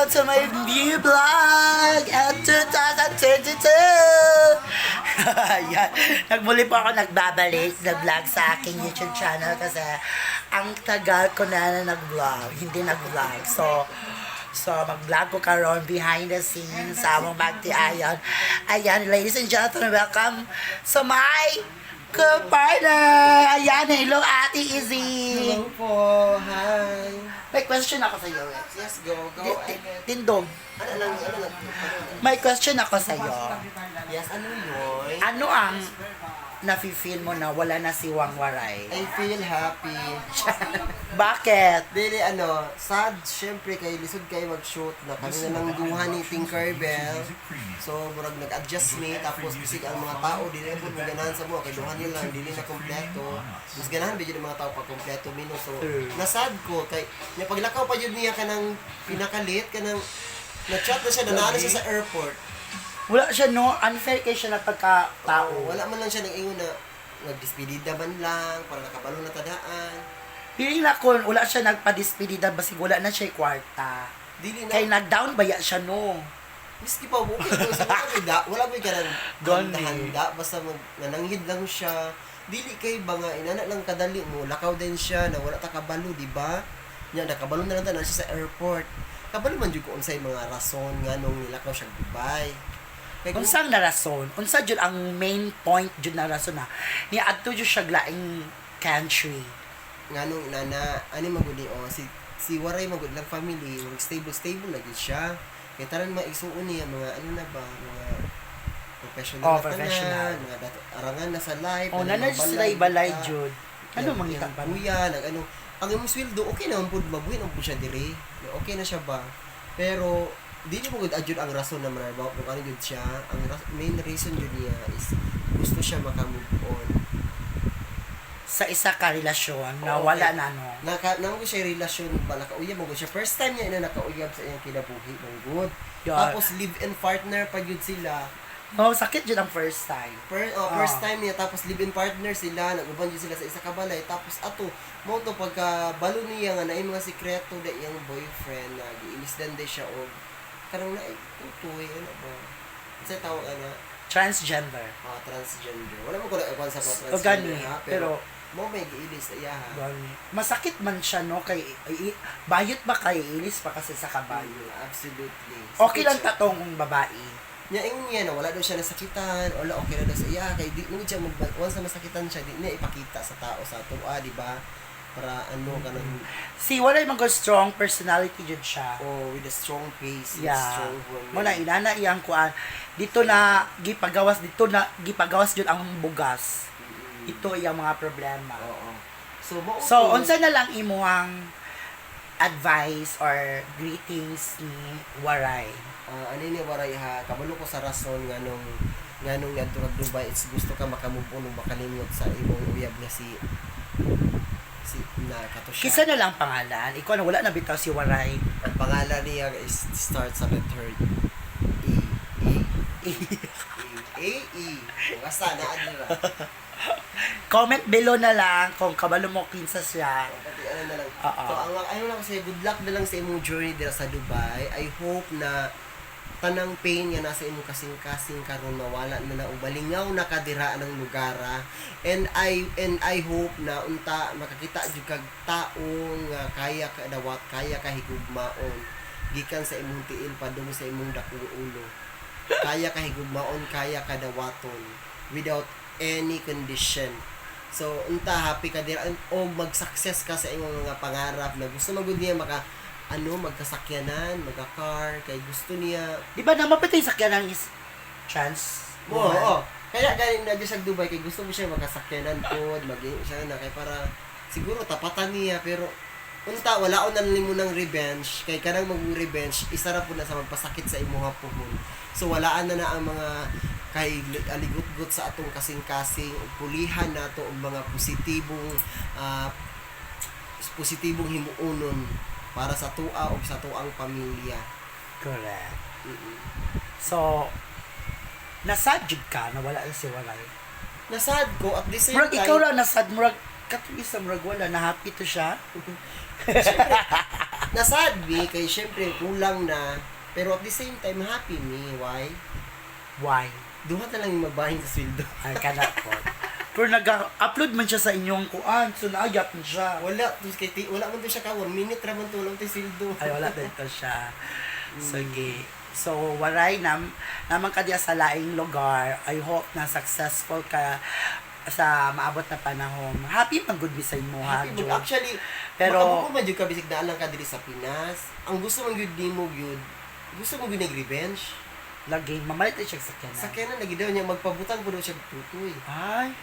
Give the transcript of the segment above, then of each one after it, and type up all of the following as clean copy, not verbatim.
welcome to my new vlog at 2022! Ayan, nagmuli po ako nagbabalik na vlog sa aking YouTube channel kasi ang tagal ko na nag-vlog, hindi nag-vlog. So mag-vlog ko karon behind the scenes sa among magtiayon. Ayan, ladies and gentlemen, welcome sa my partner! Ayan, hello Ate Izzy! Hello po, hi. May question ako sa iyo. Yes, go. Tindog. Ano lang? May question ako sa iyo. Yes, ano yun? Ano ang nafe-feel mo na wala na si Wang Waray? I feel happy. Bakit? Dili, sad, syempre, kay lisod kayo mag-shoot na kami na lang duha ni Tinkerbell. So, murag nag-adjust me, tapos bisig ang mga tao, dili po ganahan sa mo, kay duha nila, dili na kompleto. Mas ganahan ba yung mga tao pag kompleto mino. So, nasad ko, kay, paglakaw pa yun niya ka ng pinakalit, ka ng, na-chat na siya, nanaan siya sa airport. Wala siya, no? Unfair kay siya na pagka-tao. Wala man lang siya nag-ingon na nag-despedida man lang, para nakabalo na tadaan. Piling na kung wala siya nagpa-despedida, basig wala na siya kwarta. Dili na. Kay nag-down baya siya, no? Miski pa, okay ko. Wala ko ka Gani. handa. Basta nananghid lang siya. Dili kay ba nga, inana lang kadali mo. Lakaw din siya, na wala ta kabalo, di ba? Yan, nakabalo na lang tanan siya sa airport. Kabalo man jud ko unsay mga rason nga nung nilakaw siya Dubai. Kay Unsang na rason? Unsa jud ang main point jud na rason na ni adto jud siya glaing country. nga nung inana, ani magudi si Waray magud lang family, stable lagi siya. Kaya taran maigsuon niya mga na ba, mga professional na professional. mga arangan na sa life. Na sila ibalay jud. Ano mangita pa? Kuya, ang imong sweldo, okay naman po, mabuhin ang po siya dire. Okay na siya ba? Pero, di niyo mo adjud ang rason na manarbaw kung ano yun siya. Ang main reason yun niya is gusto siya makamove on. Sa isa ka relasyon na wala na, no? Namo siya relasyon ba nakauyab mo siya. First time niya na nakauyab sa iyang kinabuhi ng good. Yeah. Tapos live-in partner pa yun sila. Oh, sakit jud ang first time. First time niya, tapos live-in partner sila, nag-uban yun sila sa isa kabalay. Tapos ato, mo to pagka balo niya nga na yung mga sikreto da iyang boyfriend na giilisdan day siya og karang na tutoy ano ba. Sa tawag Transgender. transgender. Wala mo ko na sa O transgender gani, ha, pero mo may giilis iya ha. gani. Masakit man siya, no? Kay bayot ba kay ilis pa kasi sa kabayo. Absolutely. Okay lang tatong babae. Nya ingon niya na wala daw siya nasakitan, wala okay na daw sa iya kay di mo siya once na masakitan siya di niya ipakita sa tao sa tuwa, di ba? Para kanang Si walay man strong personality jud siya. with a strong face, Yeah. strong woman. Mo na inana iyang kuan. Dito na gipagawas jud ang bugas. Ito iyang mga problema. Oo. So unsa na lang imuhang advice or greetings ni Waray? ano ni waray ha, kabalo ko sa rason nganong ngadto kag Dubai, it's gusto ka makamove on ug makalimot sa imong uyab nga si na kato siya. Kisa na lang pangalan. Ikaw na wala na bitaw si Waray. Ang pangalan niya is starts sa letter E. Basta na adira. Comment below na lang kung kabalo mo kinsa siya. Pati ano na lang. Oo. So ang ano lang kasi good luck na lang sa imong journey dira sa Dubai. I hope na tanang pain nga nasa imong kasing-kasing karon mawala na ubalingaw na kadira ng lugara. And I hope na unta makakita jud kag tao nga kaya ka dawat, kaya ka higugmaon gikan sa imong tiil padung sa imong dakong ulo. Kaya ka higugmaon, kaya ka dawaton without any condition. So unta happy ka dira o mag-success ka sa imong mga pangarap na gusto magud niya magkasakyanan, magka-car, kay gusto niya. Di ba naman pati sakyan ng chance? Oo. Kaya galing na sa Dubai, kay gusto mo siya magkasakyanan pod, siya na, kay para siguro tapatan niya, pero unta, wala na nimo ng revenge, kay kanang mag-revenge, isa ra po na sa magpasakit sa imuha puhon. So walaan na ang mga kay aligot-got sa atong kasing-kasing, pulihan nato og mga positibong himuonon para sa tua o sa tuang pamilya. Correct. So, nasad jud ka na wala na si Waray. Nasad ko at the same Murag time. ikaw lang nasad, murag katulis sa murag wala na happy to siya. Siyempre, nasad me, kay syempre kulang na. Pero at the same time, happy me. Why? Why? Duha na lang yung mabahin sa sweldo. Ay, kana po. Pero nag-upload man siya sa inyong kuan, so naayap man siya. Wala man to siya ka, 1 minute ra man to lang to sweldo. Ay, wala dito siya. Sige. So, waray naman ka diya sa laing lugar. I hope na successful ka sa maabot na panahon. Happy man good bisay mo ha, Happy Jo. mo. Actually, Pero- makabuko man jud ka bisig na lang ka diri sa Pinas. Ang gusto man gyud nimo gyud, gusto mo gyud nag-revenge. Lagi, mamalit na siya sa kanya. Sa kanya lagi daw niya magpabutang pud siya tutoy. Ay,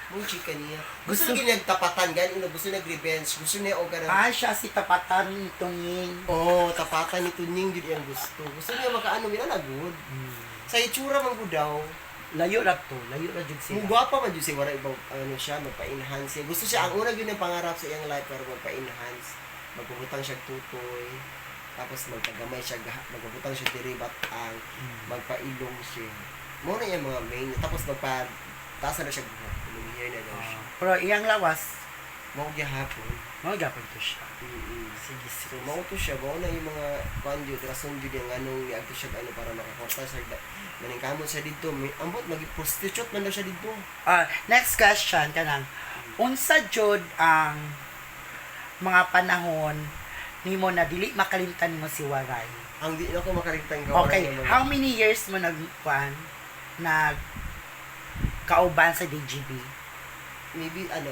Mo chika niya. Gusto- Gusto niya tapatan gani gusto nag-revenge, gusto niya og kanang siya si tapatan tunging. tapatan ni Tunying gyud iyang gusto. Gusto niya makaano mina good. Sa itsura man gud daw. Layo ra to, layo ra jud Kung sila. gwapa man jud si wala ibang ano siya magpa-enhance siya. Gusto siya ang una gyud ang pangarap sa iyang life pero magpa-enhance. Magpabutang siya tutoy. Tapos magpagamay siya magpabutang siya diri batang, magpailong siya. Mo na yung mga main tapos taas na siya buhok. Lumiher na daw siya. Pero iyang lawas, Mao gyapon. mga gapon to siya. Sige, so mao to siya, mao na yung mga kanjud, rason jud yung anong niagto siya ano para makakorta sa maningkamot siya dito. Ambot magi-prostitute man daw siya dito. Next question kanang unsa jud ang mga panahon nimo na dili makalimtan mo si Waray? Ang di na ko makalimtan ka. Okay, how many years mo nag kauban sa DGB? Maybe 5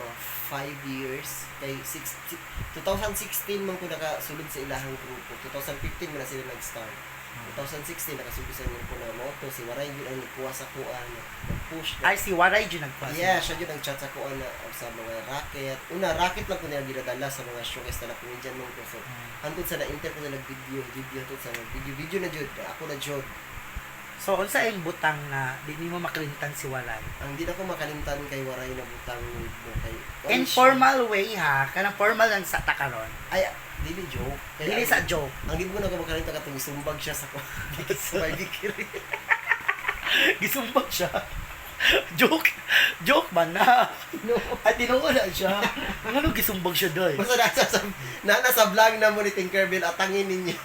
years kay 2016 man ko nakasulod sa ilahang grupo. 2015 man na sila nag-start. 2016 nakasulod sa grupo na moto si Waray gyud ang nagkuha sa kuan, nag-push. Ay, si Waray jud nagpasa. Yeah, siya yun ang chat sa kuan na sa mga racket. Una, racket lang ko nila ginadala sa mga showcase na comedian mong ko. So, hantod sa na-inter ko na video to sa video na jud. Ako na jud. So, unsa ang butang na di nimo makalimtan si Waray? Ang di na ko makalimtan kay Waray na butang mo kay Informal way ha, kanang formal lang sa takaron. Ay, dili joke. Kaya Dili sa joke. Ang di mo na ko makalimtan katong sumbag siya sa sa bikiri. Gisumbag siya. Joke man na. No. At tinuod na siya. Ano gisumbag siya doy? Basta nasa vlog na mo ni Tinkerbell atangin ninyo.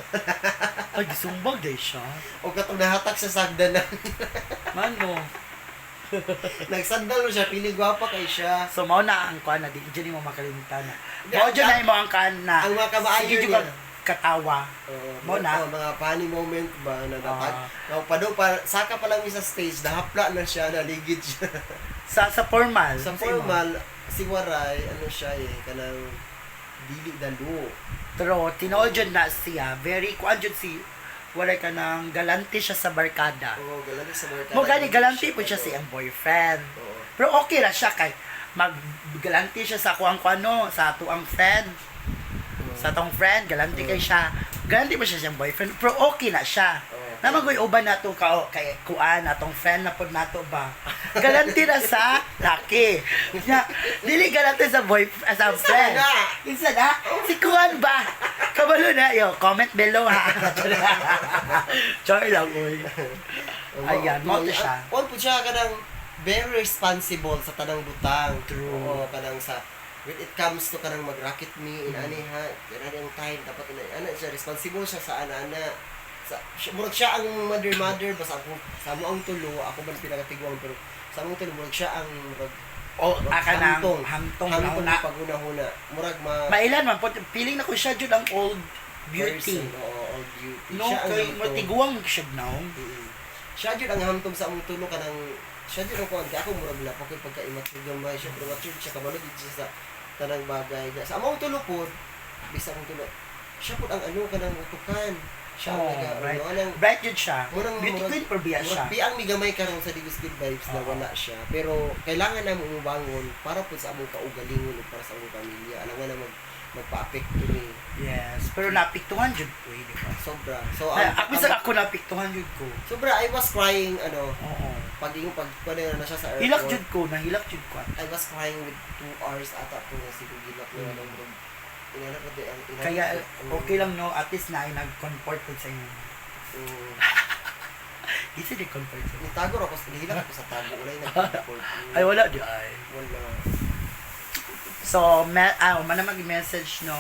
Ay, gisumbag day siya. O katong nahatak sa sagdanan. Mano. Nagsandal mo siya, pili gwapa kay siya. So, mao na ang kuan na di dyan mo makalimtan na. Yeah, Mao dyan na mo ang kan na. ang mga kamaayo sige niya. jud katawa. Mo na. Mga funny moment ba na dapat. Ah. Saka pa lang sa stage, nahapla na siya, naligid siya. Sa formal. Sa formal, si Waray, siya kanang dili dalo. Pero tinuod jud na siya. Very kuan jud si wala ka nang galante siya sa barkada. Oo, galante sa barkada. Mo gani galante po siya sa iyang boyfriend. Oo. Pero okay ra siya kay maggalante siya sa kuang kuano sa tuang friend. Sa tong friend galante kay siya. Galante pa siya siyang boyfriend pero okay na siya. Naman ko'y uban na to kay kuan atong friend na pod nato ba. Galante na sa laki. Dili galante sa sa friend. Isa na. Si kuan ba? Kabalo na yo, comment below ha. Char lang oy. Ayan, mo to siya. On po siya kanang very responsible sa tanang butang. True. Oo, kanang sa when it comes to kanang mag-racket me, inani ha, inani ang time, dapat inani siya, responsible siya sa ana-ana. Murag siya ang mother, basta ako, sa mo ang tulo, ako man pinakatigwang, pero sa mo tulo, murag siya ang Aka nang hantong na paguna-huna. Murag mailan man po, feeling na ko siya jud ang old beauty. person. Oo, old beauty. No, Siya ang kay hantong. matiguang siya now. Siya jud ang hamtong sa among tulo kanang siya jud ang kuan kay ako murag la pagka pagka-immature gamay siya pero mature siya kabalo jud siya sa tanang bagay. Sa among tulo pod bisa among tulo. Siya pod ang kanang utukan. Siya ang right. anang Bright jud siya. Murang- Beauty murag- queen per biya siya. Piang mi gamay karon sa Digos Good Vibes na Oo. wala siya. Pero kailangan na mo bangon para po sa among kaugalingon ug para sa among pamilya. Alam nga na magpa-apekto ni Yes, pero napiktuhan jud ko, di ba? sobra. So Ako sa ako napiktuhan jud ko. sobra I was crying Oo. pag na siya sa airport. Hilak jud ko, nahilak jud ko. I was crying with 2 hours ata po na siguro gilak na lang bro. Inanap ko ang Kaya okay lang no, at least na ay nag-comfort ko sa inyo. Isa di comfort sa inyo. Nitago ako, nihilak ako sa tago. Wala yung nag-report. Ay wala di ay. Wala. So, mana mag-message no,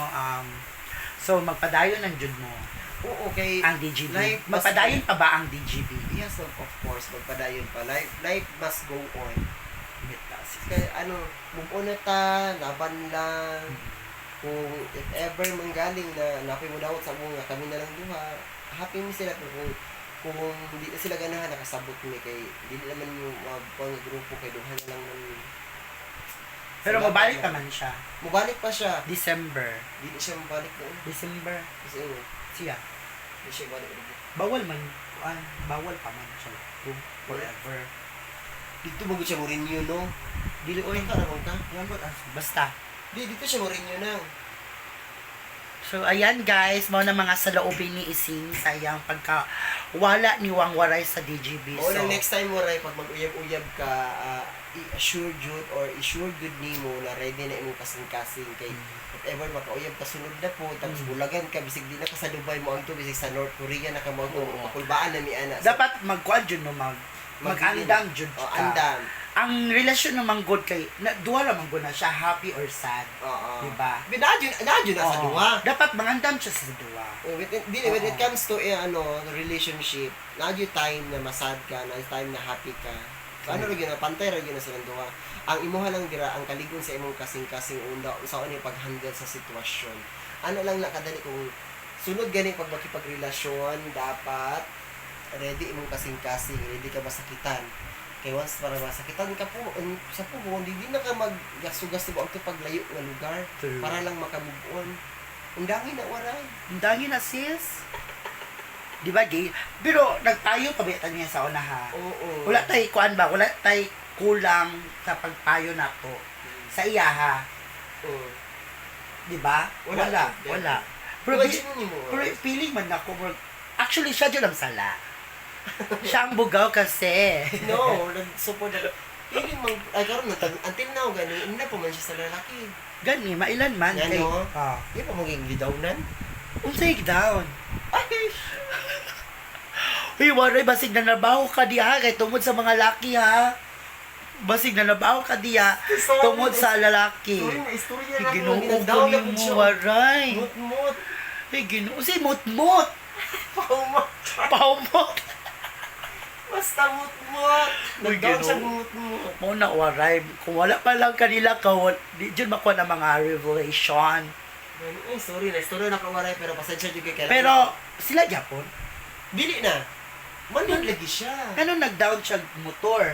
So, magpadayon ang jud mo. Oo, kay Ang DGB. Life must Magpadayon pa ba ang DGB? Yes, of course, magpadayon pa. Life must go on. Kaya move on na ta, laban lang. Kung if ever manggaling na napay mo dawat sa mga kami na lang duha, happy mi sila pero kung hindi na sila ganahan nakasabot mi kay hindi naman yung mga grupo kay duha na lang ng Pero mabalik naman siya. mubalik pa siya. December. Hindi na siya mabalik doon. December. Kasi Siya. hindi siya mabalik doon. Bawal man. Bawal pa man siya. Forever. Dito mo siya mo renew, no? Dili Oy, ka naman ka? Basta. Dito siya mo renew na. So, ayan guys, mga mga saloobin ni Ising sa iyang wala ni Wang Waray sa DGB. O So, next time mo ray pag mag-uyab-uyab ka, i-assure good or i-sure good nimo na ready na imong kasing-kasing kay whatever makauyab ka sunod na po tapos bulagan ka bisig di na ka sa Dubai mo ang to bisig sa North Korea na ka mo pakulbaan na mi ana. dapat magkuan jud no mag-andam jud O ka. andam. Ang relasyon naman good kay duha ra man good na siya, happy or sad, Oo. di ba? Nadyo na sa Oo. duwa. Dapat mangandam siya sa duwa. When it comes to relationship, nadyo time na masad ka, na time na happy ka. So, ano rin yun, pantay rin yun na silang duwa. Ang imuha lang dira, ang kaligon sa imong kasing-kasing unda, sa yung pag-handle sa sitwasyon. Ano lang nakadali kung sunod gani pag makipagrelasyon, dapat ready imong kasing-kasing, ready ka masakitan. Kaya once para masakitan ka po, sa po, hindi na ka maggasto-gasto mo ang paglayo ng lugar True. para lang makamove on. Undangin na waray. Ang dami na sis. Di ba gay? Pero nagpayo pa ba niya sa una ha? Oo. Wala tay kuan ba? Wala tay kulang sa pagpayo nato sa iya ha. Oo. Di ba? Wala. Wala. Pero, Imagine mo. pero feeling man ako, actually siya dyan ang sala. Siya ang bugaw kasi. No, nag-support na. Feeling mang, karon until now, gano'n, hindi na pa man siya sa lalaki. Gani, mailan man. Yan, Kay, no? ah. Hindi pa maging lidawnan. Unsay down. Ay! Uy, waray, basig na nabaho ka diha kay tungod sa mga laki ha. Basig na nabaho ka diha tungod sa lalaki. Sorry na, istorya na. Ginoo Ginagdaw na ko po mo siya. waray. Mut-mut. Ginoo, si mut-mut. Paumot. Paumot. Basta mut-mut. Uy, Nagdaw siya Ginoo. mut-mut. Mo na waray. Kung wala pa lang kanila ka, di dyan makuha ng mga revelation. Ay, sorry na. Istorya na kawaray, pero pasensya juga kailangan. Pero, sila Japon, Dili na. Manod lagi siya. ano nag-down siya motor?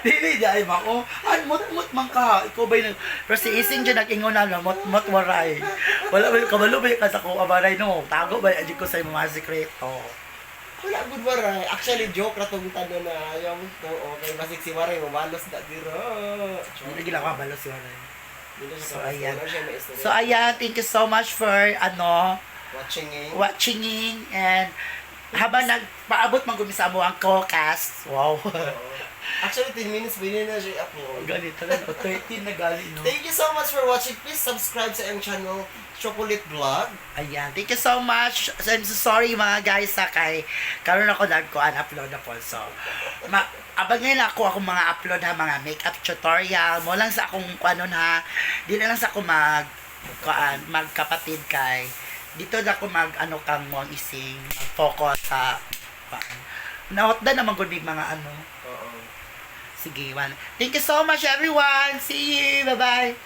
Dili dai mako. Ay mut-mut man ka. Ikaw ba yung pero si Ising dyan nag-ingon na mut waray. Wala ba yung kabalo ba yung ka sa ko abaray no. Tago ba yung ko sa mga sekreto. Wala good waray. Actually, joke na itong tanong na ayaw mo to. Okay, masik si waray, mabalos na dira. Hindi gila ko kabalo si waray. So, ayan. So So, ayan, thank you so much for watching and habang nagpaabot man gumi sa mo ang co-cast. Wow. Actually, 10 minutes pwede na siya upload. Ganito na 13 na gali no. Thank you so much for watching. Please subscribe sa ang channel, Chocolate Vlog. Ayan, thank you so much. I'm so sorry mga guys sa kay karon ako upload na po. So, abangan ako mga upload ha, mga makeup tutorial. Mo lang sa akong kuanon ha. Di na lang sa ako magkapatid kay dito na ako kang mo ang Ising, mag-focus sa nawat na naman gud mga ano. Oo. Sige, one. Thank you so much everyone. See you. Bye-bye.